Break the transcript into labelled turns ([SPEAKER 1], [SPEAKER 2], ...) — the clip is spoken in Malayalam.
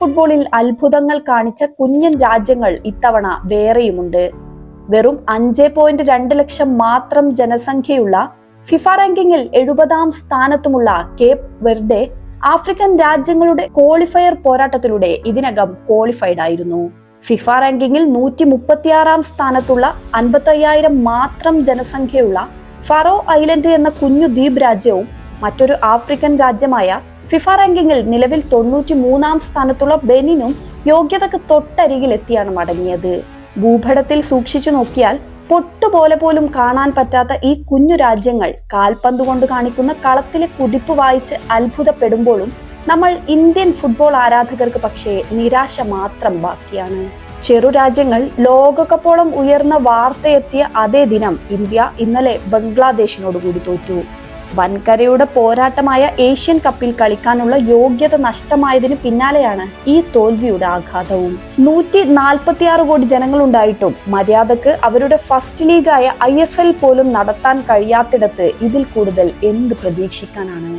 [SPEAKER 1] ഫുട്ബോളിൽ അത്ഭുതങ്ങൾ കാണിച്ച കുഞ്ഞൻ രാജ്യങ്ങൾ ഇത്തവണ വേറെയുമുണ്ട്. വെറും 5.2 ലക്ഷം മാത്രം ജനസംഖ്യയുള്ള ഫിഫ റാങ്കിങ്ങിൽ 70-ാം സ്ഥാനത്തുമുള്ള കേപ്പ് വെർഡെ ആഫ്രിക്കൻ രാജ്യങ്ങളുടെ ക്വാളിഫയർ പോരാട്ടത്തിലൂടെ ഇതിനകം ക്വാളിഫൈഡ് ആയിരുന്നു. ഫിഫ റാങ്കിങ്ങിൽ 136-ാം സ്ഥാനത്തുള്ള 55,000 മാത്രം ജനസംഖ്യയുള്ള ഫറോ ഐലൻഡ് എന്ന കുഞ്ഞു ദ്വീപ് രാജ്യവും മറ്റൊരു ആഫ്രിക്കൻ രാജ്യമായ ഫിഫ റാങ്കിങ്ങിൽ നിലവിൽ 93-ാം സ്ഥാനത്തുള്ള ബെനിനും യോഗ്യതക്ക് തൊട്ടരികിലെത്തിയാണ് മടങ്ങിയത്. ഭൂപടത്തിൽ സൂക്ഷിച്ചു നോക്കിയാൽ പൊട്ടുപോലെ പോലും കാണാൻ പറ്റാത്ത ഈ കുഞ്ഞു രാജ്യങ്ങൾ കാൽപന്ത് കൊണ്ട് കാണിക്കുന്ന കളത്തിലെ കുതിപ്പ് വായിച്ച് അത്ഭുതപ്പെടുമ്പോഴും നമ്മൾ ഇന്ത്യൻ ഫുട്ബോൾ ആരാധകർക്ക് പക്ഷേ നിരാശ മാത്രം ബാക്കിയാണ്. ചെറു രാജ്യങ്ങൾ ലോകകപ്പോളം ഉയർന്ന വാർത്തയെത്തിയ അതേ ദിനം ഇന്ത്യ ഇന്നലെ ബംഗ്ലാദേശിനോട് കൂടി തോറ്റു. വൻകരയുടെ പോരാട്ടമായ ഏഷ്യൻ കപ്പിൽ കളിക്കാനുള്ള യോഗ്യത നഷ്ടമായതിനു പിന്നാലെയാണ് ഈ തോൽവിയുടെ ആഘാതവും. 146 കോടി ജനങ്ങളുണ്ടായിട്ടും മര്യാദക്ക് അവരുടെ ഫസ്റ്റ് ലീഗായ ISL പോലും നടത്താൻ കഴിയാത്തിടത്ത് ഇതിൽ കൂടുതൽ എന്ത് പ്രതീക്ഷിക്കാനാണ്?